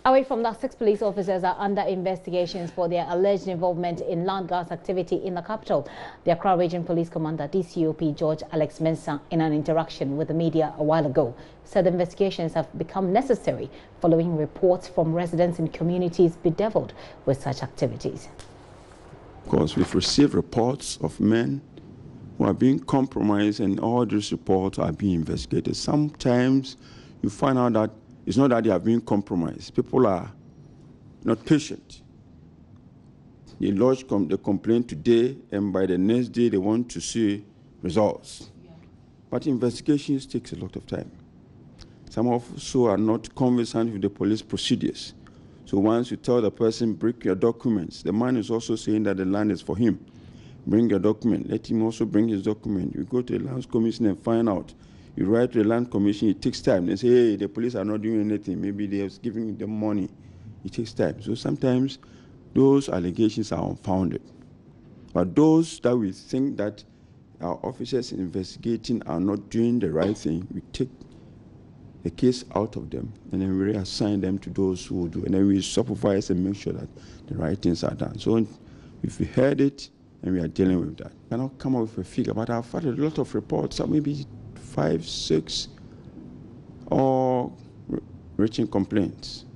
Away from that, 6 police officers are under investigations for their alleged involvement in land guards activity in the capital. The Accra Region Police Commander, DCOP George Alex Mensah, in an interaction with the media a while ago, said the investigations have become necessary following reports from residents in communities bedeviled with such activities. Of course, we've received reports of men who are being compromised, and all these reports are being investigated. Sometimes you find out that it's not that they are being compromised. People are not patient. They lodge the complaint today, and by the next day they want to see results. Yeah. But investigations takes a lot of time. Some of us are not conversant with the police procedures. So once you tell the person, bring your documents, the man is also saying that the land is for him. Bring your document. Let him also bring his document. You go to the Lands Commission and find out. You write to the Land Commission, it takes time. They say, hey, the police are not doing anything. Maybe they're giving them money. It takes time. So sometimes those allegations are unfounded. But those that we think that our officers investigating are not doing the right thing, we take the case out of them and then we reassign them to those who will do. And then we supervise and make sure that the right things are done. So if we heard it and we are dealing with that, I cannot come up with a figure, but I've had a lot of reports, so maybe 5, 6, or reaching complaints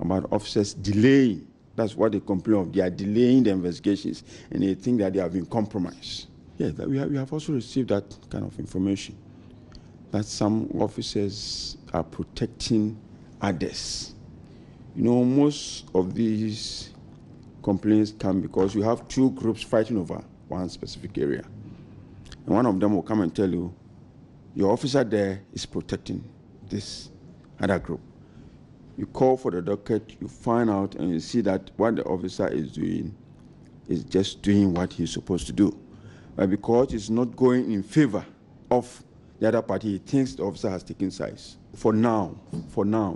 about officers delaying. That's what they complain of. They are delaying the investigations, and they think that they have been compromised. Yeah, we have also received that kind of information, that some officers are protecting others. You know, most of these complaints come because you have 2 groups fighting over one specific area. And one of them will come and tell you, your officer there is protecting this other group. You call for the docket, you find out, and you see that what the officer is doing is just doing what he's supposed to do. But because it's not going in favor of the other party, he thinks the officer has taken sides. For now,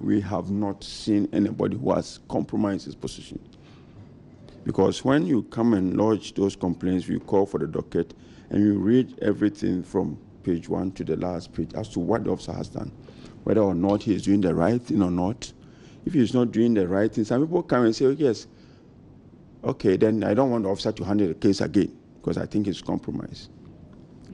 we have not seen anybody who has compromised his position. Because when you come and lodge those complaints, you call for the docket, and you read everything from page 1 to the last page as to what the officer has done, whether or not he is doing the right thing or not. If he is not doing the right thing, some people come and say, oh, yes, okay, then I don't want the officer to handle the case again because I think it's compromised.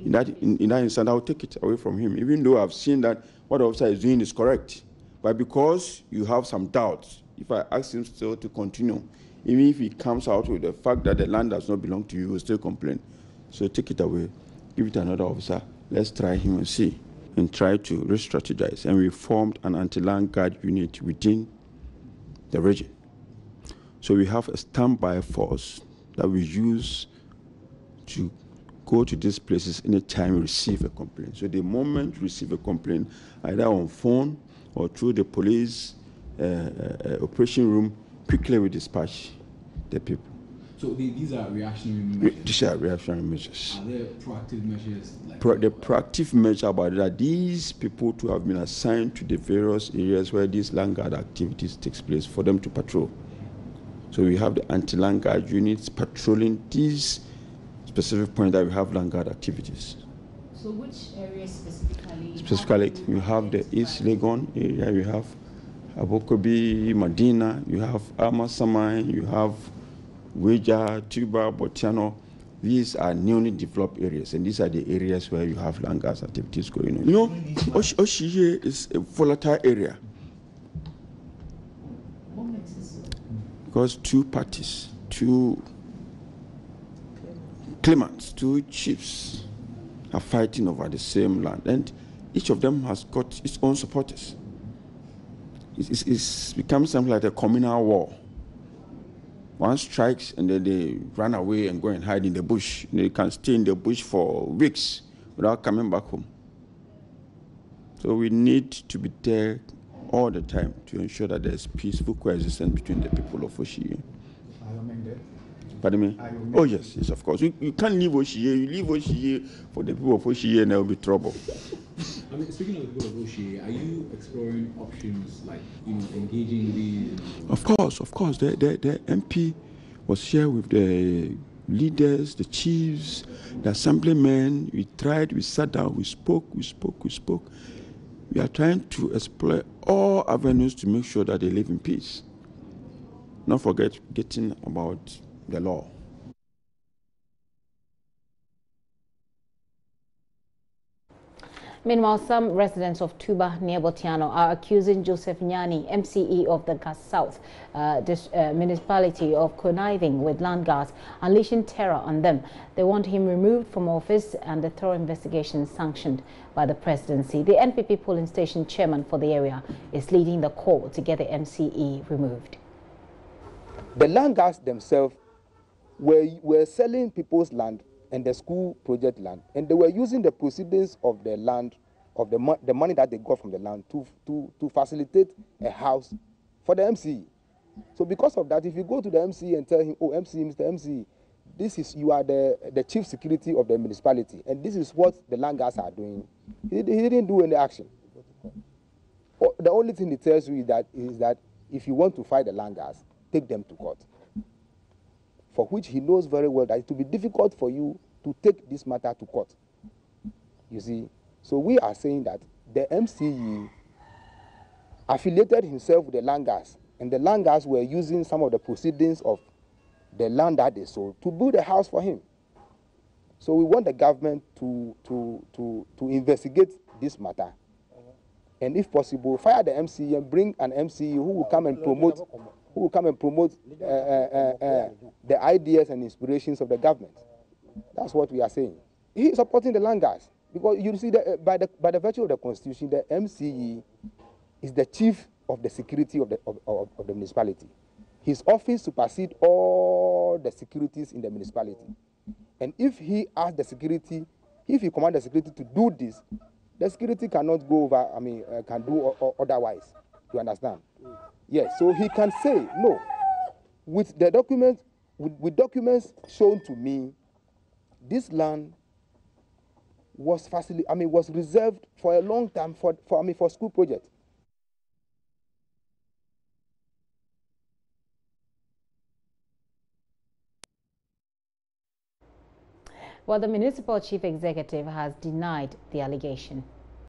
In that instant, I'll take it away from him, even though I've seen that what the officer is doing is correct. But because you have some doubts, if I ask him still to continue, even if he comes out with the fact that the land does not belong to you, he will still complain. So take it away, give it to another officer. Let's try him and see, and try to re-strategize. And we formed an anti-land guard unit within the region. So we have a standby force that we use to go to these places anytime we receive a complaint. So the moment we receive a complaint, either on phone or through the police operation room, quickly we dispatch the people. So these are reactionary measures? These are reactionary measures. Are there proactive measures? Like the proactive measure about that, these people to have been assigned to the various areas where these land guard activities takes place for them to patrol. So we have the anti-land guard units patrolling these specific points that we have land guard activities. So which areas specifically? Specifically, you have the East Legon area, you have Abokobi, Medina, you have Amasaman, you have Weja, Tuba, Botiano. These are newly developed areas, and these are the areas where you have land gas activities going on. You know, Oshiye is a volatile area. Because 2 parties, 2 claimants, 2 chiefs are fighting over the same land, and each of them has got its own supporters. It's become something like a communal war. One strikes and then they run away and go and hide in the bush. They can stay in the bush for weeks without coming back home. So we need to be there all the time to ensure that there's peaceful coexistence between the people of Oshiye. Pardon me? Oh yes, yes, of course. You can't leave Oshiye. You leave Oshiye for the people of Oshiye and there will be trouble. I mean, speaking of the people of Oshiye, are you exploring options like, engaging the? Of course. The MP was here with the leaders, the chiefs, the assemblymen. We tried, we sat down, we spoke. We are trying to explore all avenues to make sure that they live in peace. Not forget getting about the law. Meanwhile, some residents of Tuba near Botiano are accusing Joseph Nyani, MCE of the Gas South municipality, of conniving with land guards, unleashing terror on them. They want him removed from office and a thorough investigation sanctioned by the presidency. The NPP polling station chairman for the area is leading the call to get the MCE removed. The land guards themselves were selling people's land and the school project land, and they were using the proceedings of the land, of the money that they got from the land to facilitate a house for the MCE. So because of that, if you go to the MCE and tell him, oh, MCE, Mr. MCE, you are the chief security of the municipality, and this is what the land guards are doing, he didn't do any action. The only thing he tells you is that if you want to fight the land guards, take them to court. For which he knows very well that it will be difficult for you to take this matter to court. You see, so we are saying that the MCE affiliated himself with the land guards, and the land guards were using some of the proceedings of the land that they sold to build a house for him. So we want the government to investigate this matter, and if possible, fire the MCE and bring an MCE who will come and promote. The ideas and inspirations of the government. That's what we are saying. He is supporting the land guards because you see that by the virtue of the constitution, the MCE is the chief of the security of the municipality. His office supersedes all the securities in the municipality. And if he asks the security, if he commands the security to do this, the security cannot go over. Can do otherwise. You understand? Yes, so he can say no. With the document, with documents shown to me, this land was was reserved for a long time for school project. Well, the municipal chief executive has denied the allegation.